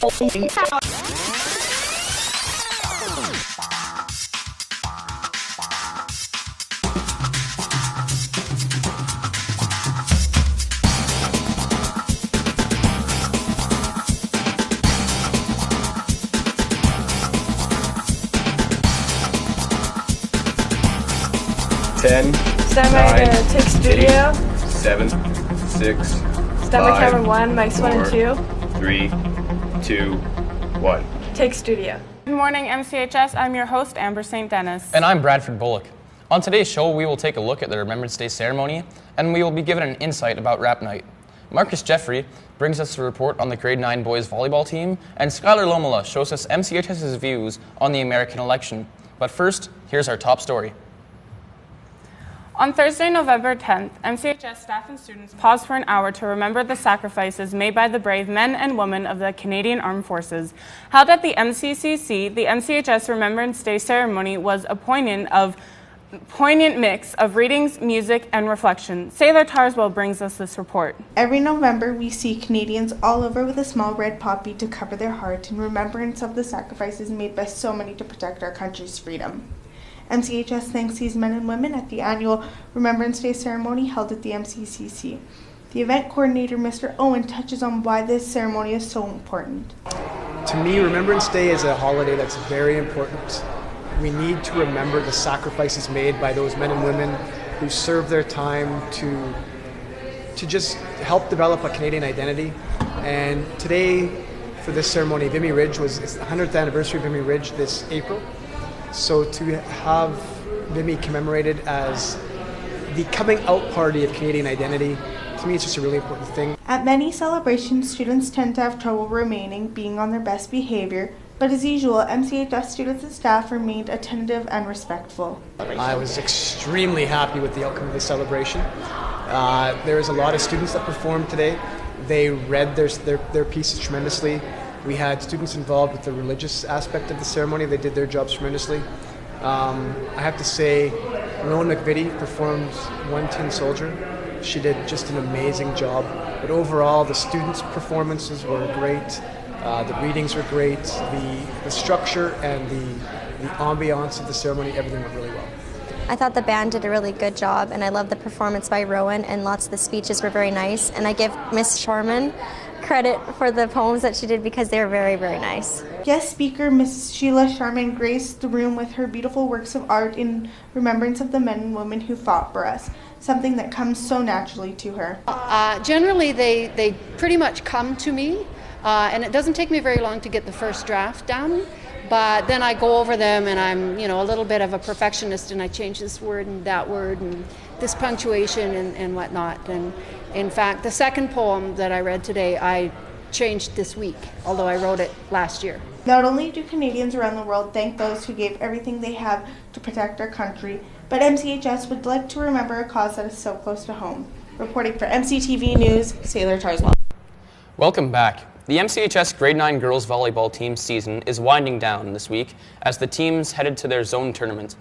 Ten, Stand by to take studio. 8, 7, 6, Stand by camera 1, mics 1 and 2, 3, 2, 1. Take studio. Good morning, MCHS. I'm your host, Amber St. Denis. And I'm Bradford Bullock. On today's show, we will take a look at the Remembrance Day ceremony, and we will be given an insight about Rap Night. Marcus Jaffray brings us a report on the grade 9 boys volleyball team, and Skylar Luomala shows us MCHS's views on the American election. But first, here's our top story. On Thursday, November 10th, MCHS staff and students paused for an hour to remember the sacrifices made by the brave men and women of the Canadian Armed Forces. Held at the MCCC, the MCHS Remembrance Day ceremony was a poignant mix of readings, music, and reflection. Sailor Tarzwell brings us this report. Every November, we see Canadians all over with a small red poppy to cover their heart in remembrance of the sacrifices made by so many to protect our country's freedom. MCHS thanks these men and women at the annual Remembrance Day ceremony held at the MCCC. The event coordinator, Mr. Owen, touches on why this ceremony is so important. To me, Remembrance Day is a holiday that's very important. We need to remember the sacrifices made by those men and women who served their time to just help develop a Canadian identity. And today, for this ceremony, Vimy Ridge it's the 100th anniversary of Vimy Ridge this April. So to have Vimy commemorated as the coming out party of Canadian identity, to me it's just a really important thing. At many celebrations, students tend to have trouble being on their best behavior, but as usual, MCHS students and staff remained attentive and respectful. I was extremely happy with the outcome of the celebration. There was a lot of students that performed today. They read their pieces tremendously. We had students involved with the religious aspect of the ceremony. They did their jobs tremendously. I have to say, Rowan McVitie performed One Tin Soldier. She did just an amazing job. But overall, the students' performances were great. The readings were great. The structure and the ambiance of the ceremony, everything went really well. I thought the band did a really good job, and I loved the performance by Rowan, and lots of the speeches were very nice. And I give Miss Sharman credit for the poems that she did because they were very, very nice. Guest speaker Ms. Sheila Sharman graced the room with her beautiful works of art in remembrance of the men and women who fought for us, something that comes so naturally to her. Generally, they pretty much come to me, and it doesn't take me very long to get the first draft done. But then I go over them, and I'm, a little bit of a perfectionist, and I change this word and that word and this punctuation and whatnot. And in fact, the second poem that I read today, I changed this week, although I wrote it last year. Not only do Canadians around the world thank those who gave everything they have to protect our country, but MCHS would like to remember a cause that is so close to home. Reporting for MCTV News, Sailor Tarzwell. Welcome back. The MCHS Grade 9 girls volleyball team season is winding down this week as the teams headed to their zone tournament.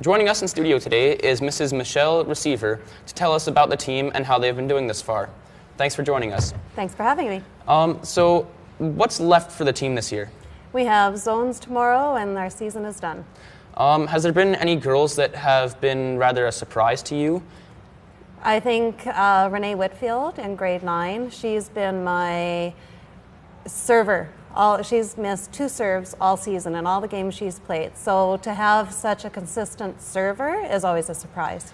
Joining us in studio today is Mrs. Michelle Receiver to tell us about the team and how they've been doing this far. Thanks for joining us. Thanks for having me. So what's left for the team this year? We have zones tomorrow and our season is done. Has there been any girls that have been rather a surprise to you? I think Renee Whitfield in grade 9, she's been my server. She's missed 2 serves all season in all the games she's played. So to have such a consistent server is always a surprise.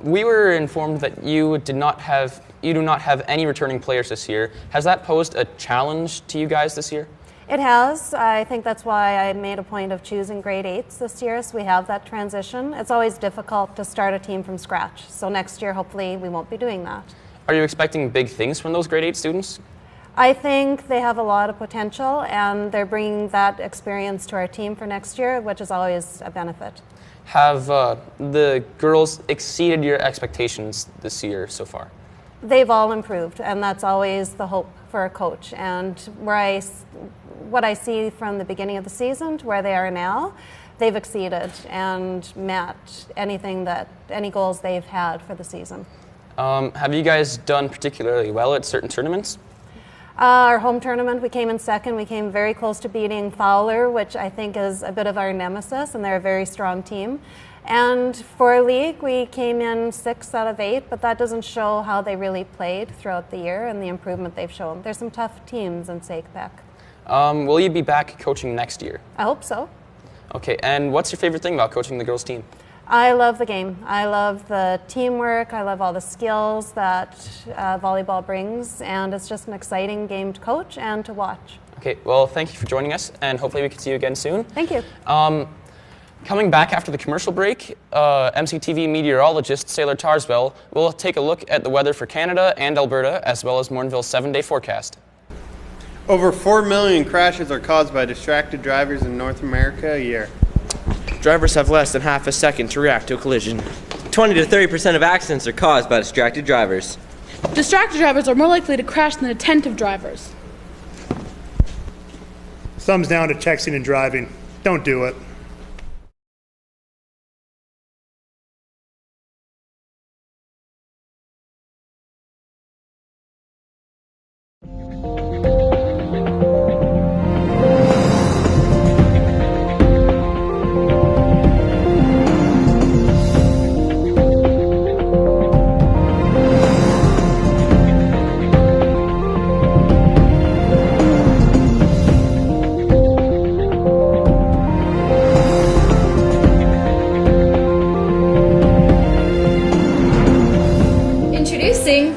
We were informed that you do not have any returning players this year. Has that posed a challenge to you guys this year? It has. I think that's why I made a point of choosing grade 8s this year, so we have that transition. It's always difficult to start a team from scratch. So next year, hopefully, we won't be doing that. Are you expecting big things from those grade 8 students? I think they have a lot of potential, and they're bringing that experience to our team for next year, which is always a benefit. Have the girls exceeded your expectations this year so far? They've all improved, and that's always the hope for a coach. And what I see from the beginning of the season to where they are now, they've exceeded and met any goals they've had for the season. Have you guys done particularly well at certain tournaments? Our home tournament, we came in second. We came very close to beating Fowler, which I think is a bit of our nemesis, and they're a very strong team. And for league, we came in 6 out of 8, but that doesn't show how they really played throughout the year and the improvement they've shown. There's some tough teams in Sakepeck. Will you be back coaching next year? I hope so. Okay, and what's your favorite thing about coaching the girls' team? I love the game. I love the teamwork. I love all the skills that volleyball brings, and it's just an exciting game to coach and to watch. Okay, well, thank you for joining us, and hopefully we can see you again soon. Thank you. Coming back after the commercial break, MCTV meteorologist Sailor Tarzwell will take a look at the weather for Canada and Alberta, as well as Morinville's 7-day forecast. Over 4 million crashes are caused by distracted drivers in North America a year. Drivers have less than half a second to react to a collision. 20 to 30% of accidents are caused by distracted drivers. Distracted drivers are more likely to crash than attentive drivers. Thumbs down to texting and driving. Don't do it.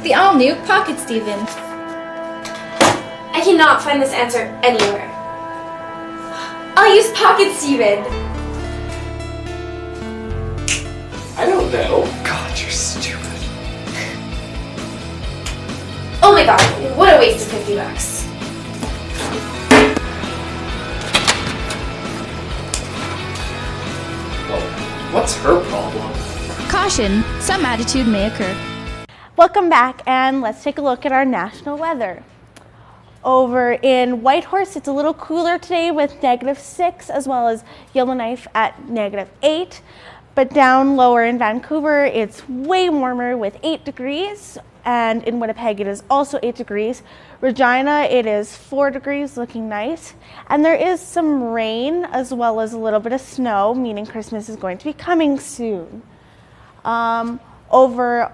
The all-new Pocket Steven. I cannot find this answer anywhere. I'll use Pocket Steven. I don't know. God, you're stupid. Oh my god, what a waste of $50. Well, what's her problem? Caution, some attitude may occur. Welcome back, and let's take a look at our national weather. Over in Whitehorse, it's a little cooler today with -6, as well as Yellowknife at -8. But down lower in Vancouver, it's way warmer with 8 degrees. And in Winnipeg, it is also 8 degrees. Regina, it is 4 degrees, looking nice. And there is some rain, as well as a little bit of snow, meaning Christmas is going to be coming soon. Over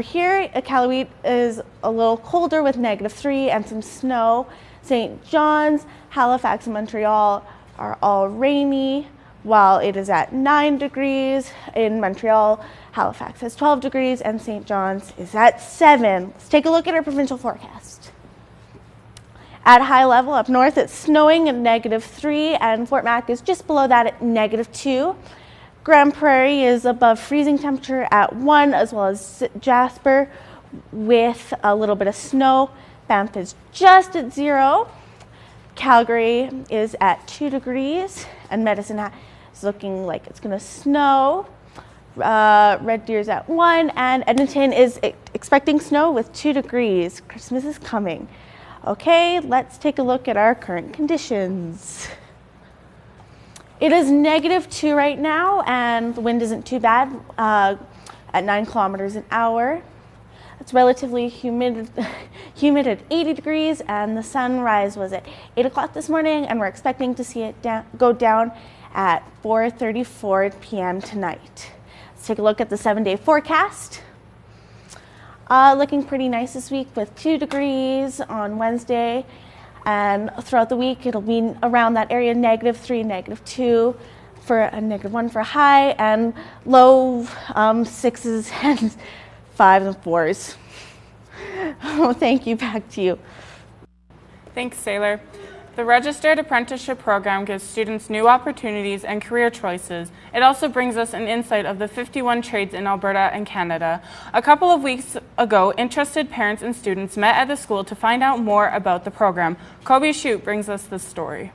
here, Iqaluit is a little colder with -3 and some snow. St. John's, Halifax, and Montreal are all rainy, while it is at 9 degrees. In Montreal, Halifax has 12 degrees, and St. John's is at 7. Let's take a look at our provincial forecast. At high level up north, it's snowing at -3, and Fort Mac is just below that at -2. Grand Prairie is above freezing temperature at 1, as well as Jasper with a little bit of snow. Banff is just at 0. Calgary is at 2 degrees, and Medicine Hat is looking like it's going to snow. Red Deer's at 1, and Edmonton is expecting snow with 2 degrees. Christmas is coming. Okay, let's take a look at our current conditions. It is -2 right now, and the wind isn't too bad at 9 kilometers an hour. It's relatively humid at 80 degrees, and the sunrise was at 8 o'clock this morning, and we're expecting to see it go down at 4:34 p.m. tonight. Let's take a look at the 7-day forecast. Looking pretty nice this week with 2 degrees on Wednesday. And throughout the week, it'll be around that area, -3, -2 for a -1 for high, and low 6s and 5s and 4s. Oh, thank you. Back to you. Thanks, Sailor. The Registered Apprenticeship Program gives students new opportunities and career choices. It also brings us an insight of the 51 trades in Alberta and Canada. A couple of weeks ago, interested parents and students met at the school to find out more about the program. Kobe Chute brings us this story.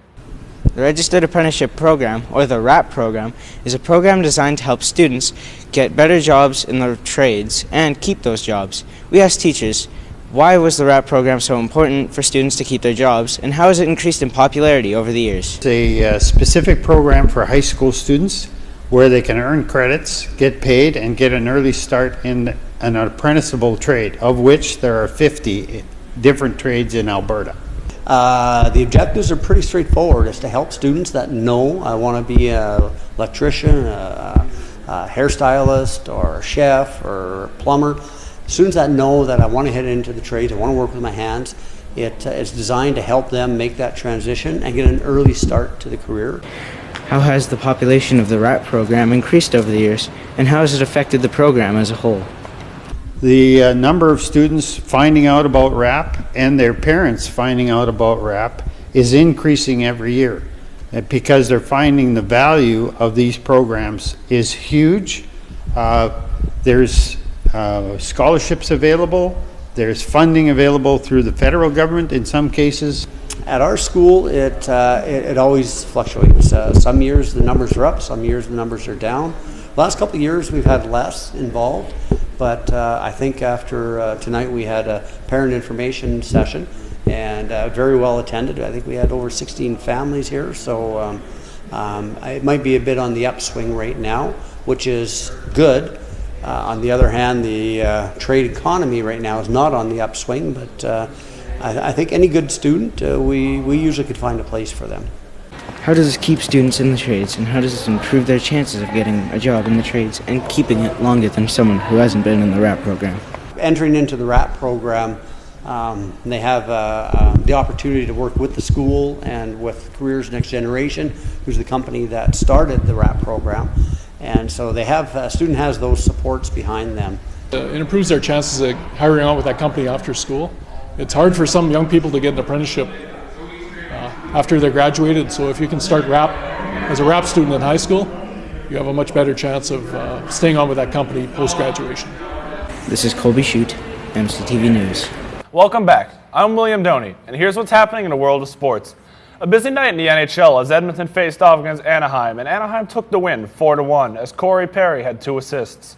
The Registered Apprenticeship Program, or the RAP program, is a program designed to help students get better jobs in their trades and keep those jobs. We asked teachers, why was the RAP program so important for students to keep their jobs, and how has it increased in popularity over the years? It's a specific program for high school students where they can earn credits, get paid, and get an early start in an apprenticeable trade, of which there are 50 different trades in Alberta? The objectives are pretty straightforward. It's to help students that know I want to be an electrician, a hairstylist, or a chef, or a plumber. Students that know that I want to head into the trades, I want to work with my hands. It's designed to help them make that transition and get an early start to the career. How has the population of the RAP program increased over the years, and how has it affected the program as a whole? The number of students finding out about RAP and their parents finding out about RAP is increasing every year because they're finding the value of these programs is huge. There's scholarships available. There's funding available through the federal government in some cases. At our school, it always fluctuates. Some years the numbers are up, some years the numbers are down. The last couple of years we've had less involved, but I think after tonight we had a parent information session and very well attended. I think we had over 16 families here, so it might be a bit on the upswing right now, which is good. On the other hand, the trade economy right now is not on the upswing, but I think any good student, we usually could find a place for them. How does this keep students in the trades, and how does this improve their chances of getting a job in the trades and keeping it longer than someone who hasn't been in the RAP program? Entering into the RAP program, they have the opportunity to work with the school and with Careers Next Generation, who's the company that started the RAP program. And so they have, a student has those supports behind them. It improves their chances of hiring on with that company after school. It's hard for some young people to get an apprenticeship after they're graduated, so if you can start RAP as a RAP student in high school, you have a much better chance of staying on with that company post-graduation. This is Colby Chute, MCTV News. Welcome back. I'm William Doney, and here's what's happening in the world of sports. A busy night in the NHL as Edmonton faced off against Anaheim, and Anaheim took the win 4-1 as Corey Perry had 2 assists.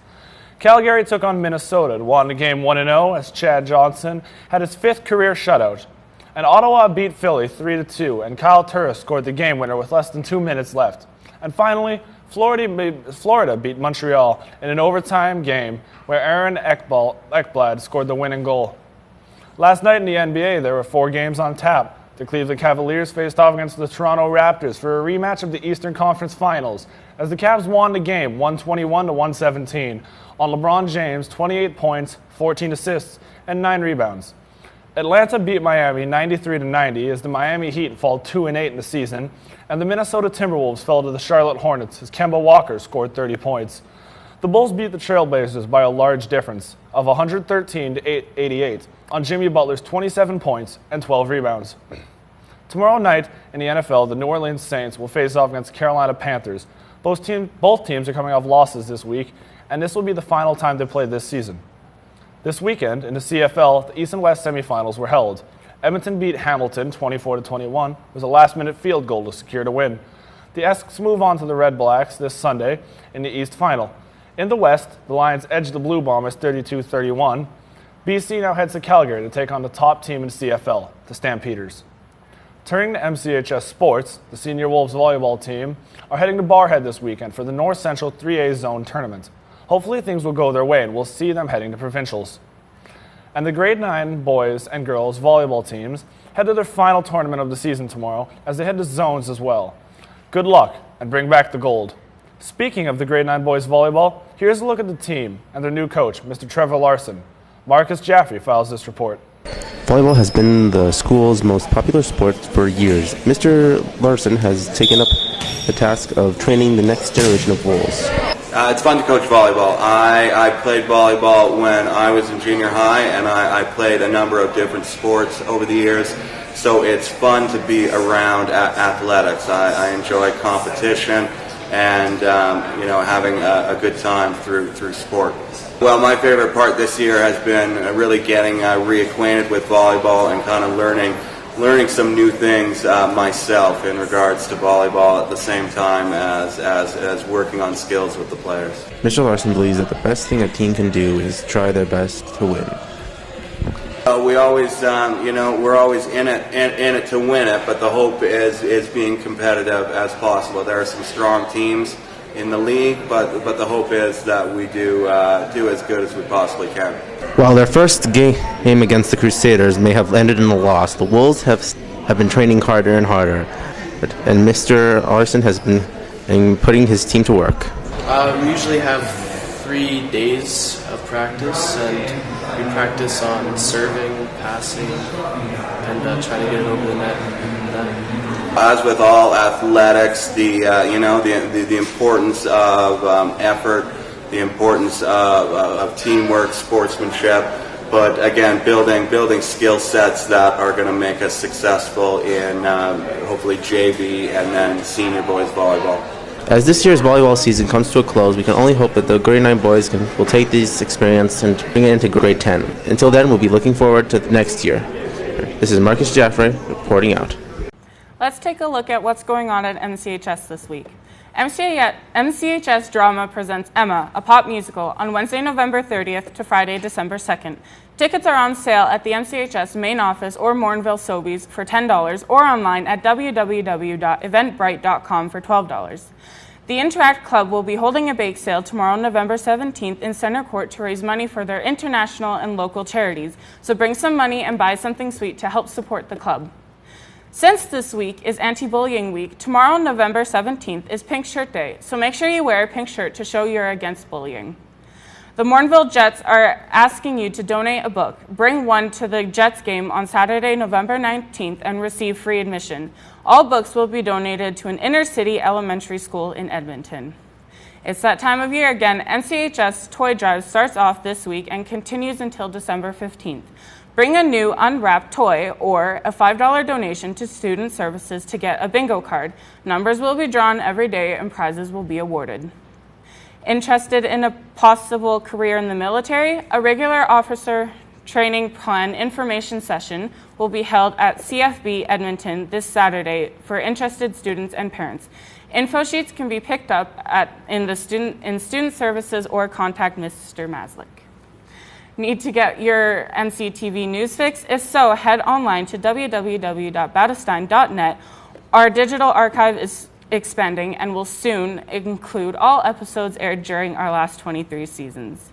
Calgary took on Minnesota and won the game 1-0 as Chad Johnson had his 5th career shutout. And Ottawa beat Philly 3-2, and Kyle Turris scored the game winner with less than 2 minutes left. And finally, Florida beat Montreal in an overtime game where Aaron Ekblad scored the winning goal. Last night in the NBA, there were 4 games on tap. The Cleveland Cavaliers faced off against the Toronto Raptors for a rematch of the Eastern Conference Finals, as the Cavs won the game 121-117 on LeBron James' 28 points, 14 assists, and 9 rebounds. Atlanta beat Miami 93-90 as the Miami Heat fall 2-8 in the season, and the Minnesota Timberwolves fell to the Charlotte Hornets as Kemba Walker scored 30 points. The Bulls beat the Trailblazers by a large difference of 113-88 on Jimmy Butler's 27 points and 12 rebounds. Tomorrow night in the NFL, the New Orleans Saints will face off against the Carolina Panthers. Both teams are coming off losses this week, and this will be the final time they play this season. This weekend, in the CFL, the East and West semifinals were held. Edmonton beat Hamilton 24-21 with a last-minute field goal to secure the win. The Esks move on to the Red Blacks this Sunday in the East Final. In the West, the Lions edged the Blue Bombers 32-31. BC now heads to Calgary to take on the top team in CFL, the Stampeders. Turning to MCHS sports, the Senior Wolves volleyball team are heading to Barhead this weekend for the North Central 3A Zone tournament. Hopefully things will go their way and we'll see them heading to provincials. And the grade 9 boys and girls volleyball teams head to their final tournament of the season tomorrow as they head to zones as well. Good luck and bring back the gold. Speaking of the grade 9 boys volleyball, here's a look at the team and their new coach, Mr. Trevor Larson. Marcus Jaffray files this report. Volleyball has been the school's most popular sport for years. Mr. Larson has taken up the task of training the next generation of Wolves. It's fun to coach volleyball. I played volleyball when I was in junior high, and I played a number of different sports over the years, so it's fun to be around athletics. I enjoy competition and having a good time through sport. Well, my favorite part this year has been really getting reacquainted with volleyball and kind of learning some new things myself in regards to volleyball at the same time as working on skills with the players. Mr. Larson believes that the best thing a team can do is try their best to win. We always, we're always in it to win it, but the hope is being competitive as possible. There are some strong teams in the league, but the hope is that we do as good as we possibly can. While their first game against the Crusaders may have ended in a loss, the Wolves have been training harder and harder, and Mr. Larson has been putting his team to work. We usually have 3 days of practice, and we practice on serving, passing, and trying to get it over the net. As with all athletics, the importance of effort, the importance of teamwork, sportsmanship, but again, building skill sets that are going to make us successful in hopefully JV and then senior boys volleyball. As this year's volleyball season comes to a close, we can only hope that the grade 9 boys will take this experience and bring it into grade 10. Until then, we'll be looking forward to next year. This is Marcus Jaffray reporting out. Let's take a look at what's going on at MCHS this week. MCHS Drama presents Emma, a pop musical, on Wednesday, November 30th to Friday, December 2nd. Tickets are on sale at the MCHS main office or Mornville Sobeys for $10 or online at www.eventbrite.com for $12. The Interact Club will be holding a bake sale tomorrow, November 17th in Center Court to raise money for their international and local charities. So bring some money and buy something sweet to help support the club. Since this week is Anti-Bullying Week, tomorrow, November 17th, is Pink Shirt Day, so make sure you wear a pink shirt to show you're against bullying. The Mornville Jets are asking you to donate a book. Bring one to the Jets game on Saturday, November 19th, and receive free admission. All books will be donated to an inner-city elementary school in Edmonton. It's that time of year again. MCHS Toy Drive starts off this week and continues until December 15th. Bring a new unwrapped toy or a $5 donation to Student Services to get a bingo card. Numbers will be drawn every day and prizes will be awarded. Interested in a possible career in the military? A regular officer training plan information session will be held at CFB Edmonton this Saturday for interested students and parents. Info sheets can be picked up in Student Services or contact Mr. Maslick. Need to get your MCTV news fix? If so, head online to www.battlestein.net. Our digital archive is expanding and will soon include all episodes aired during our last 23 seasons.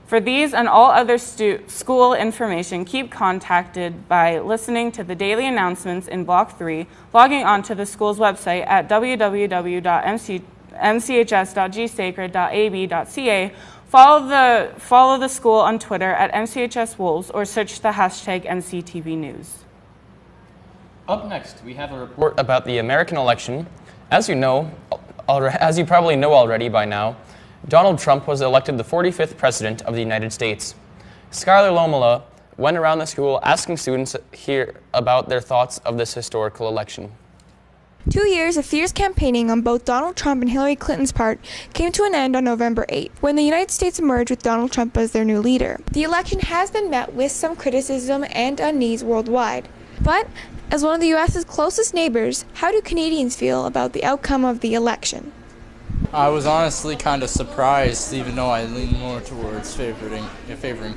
For these and all other school information, keep contacted by listening to the daily announcements in Block 3, logging on to the school's website at www.mchs.gsacred.ab.ca, follow the school on Twitter at MCHS Wolves, or search the hashtag MCTV News. Up next, we have a report about the American election. As you probably know already by now, Donald Trump was elected the 45th President of the United States. Skylar Luomala went around the school asking students here about their thoughts of this historical election. 2 years of fierce campaigning on both Donald Trump and Hillary Clinton's part came to an end on November 8th, when the United States emerged with Donald Trump as their new leader. The election has been met with some criticism and unease worldwide. But, as one of the U.S.'s closest neighbors, how do Canadians feel about the outcome of the election? I was honestly kind of surprised, even though I lean more towards favoring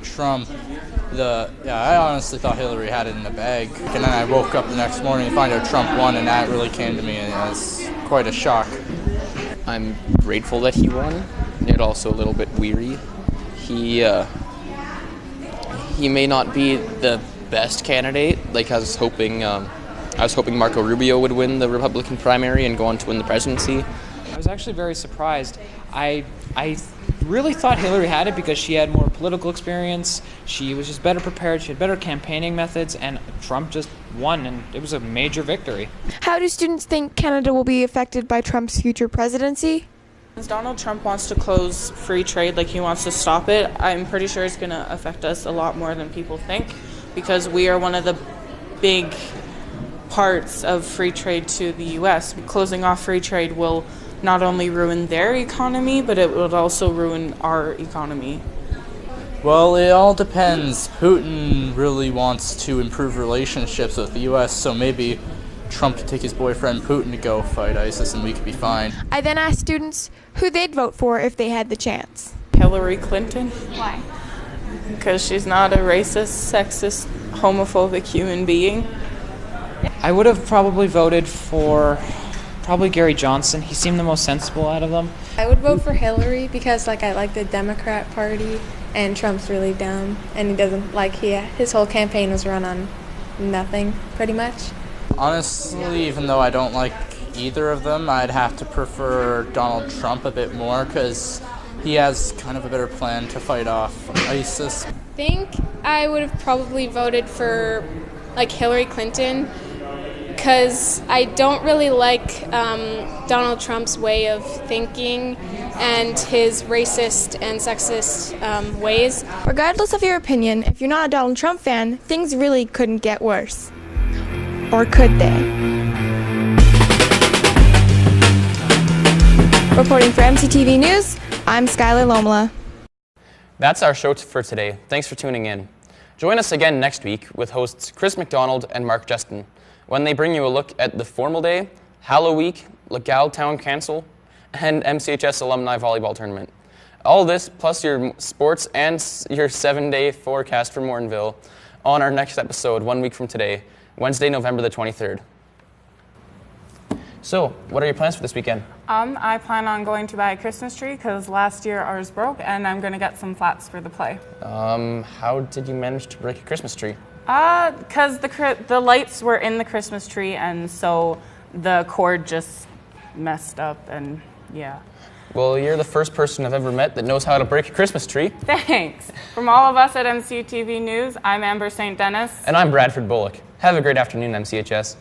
Trump. I honestly thought Hillary had it in the bag. And then I woke up the next morning and found out Trump won, and that really came to me, and it was quite a shock. I'm grateful that he won, yet also a little bit weary. He may not be the best candidate. Like I was hoping Marco Rubio would win the Republican primary and go on to win the presidency. I was actually very surprised. I really thought Hillary had it because she had more political experience. She was just better prepared. She had better campaigning methods, and Trump just won, and it was a major victory. How do students think Canada will be affected by Trump's future presidency? Donald Trump wants to close free trade, like he wants to stop it. I'm pretty sure it's going to affect us a lot more than people think, because we are one of the big parts of free trade to the U.S. Closing off free trade will not only ruin their economy, but it would also ruin our economy. Well, it all depends. Putin really wants to improve relationships with the U.S., so maybe Trump could take his boyfriend Putin to go fight ISIS and we could be fine. I then asked students who they'd vote for if they had the chance. Hillary Clinton. Why? Because she's not a racist, sexist, homophobic human being. I would have probably voted for probably Gary Johnson. He seemed the most sensible out of them. I would vote for Hillary because I like the Democrat Party, and Trump's really dumb, and he doesn't his whole campaign was run on nothing, pretty much. Honestly, even though I don't like either of them, I'd have to prefer Donald Trump a bit more because he has kind of a better plan to fight off ISIS. I think I would have probably voted for Hillary Clinton because I don't really like Donald Trump's way of thinking and his racist and sexist ways. Regardless of your opinion, if you're not a Donald Trump fan, things really couldn't get worse. Or could they? Reporting for MCTV News, I'm Skylar Luomala. That's our show for today. Thanks for tuning in. Join us again next week with hosts Chris McDonald and Mark Justin when they bring you a look at the Formal Day, Hallow Week, Legal Town Council, and MCHS Alumni Volleyball Tournament. All this plus your sports and your 7-day forecast for Mortonville on our next episode 1 week from today, Wednesday, November the 23rd. So, what are your plans for this weekend? I plan on going to buy a Christmas tree because last year ours broke, and I'm going to get some flats for the play. How did you manage to break a Christmas tree? Because the lights were in the Christmas tree, and so the cord just messed up, and yeah. Well, you're the first person I've ever met that knows how to break a Christmas tree. Thanks. From all of us at MCTV News, I'm Amber St. Denis. And I'm Bradford Bullock. Have a great afternoon, MCHS.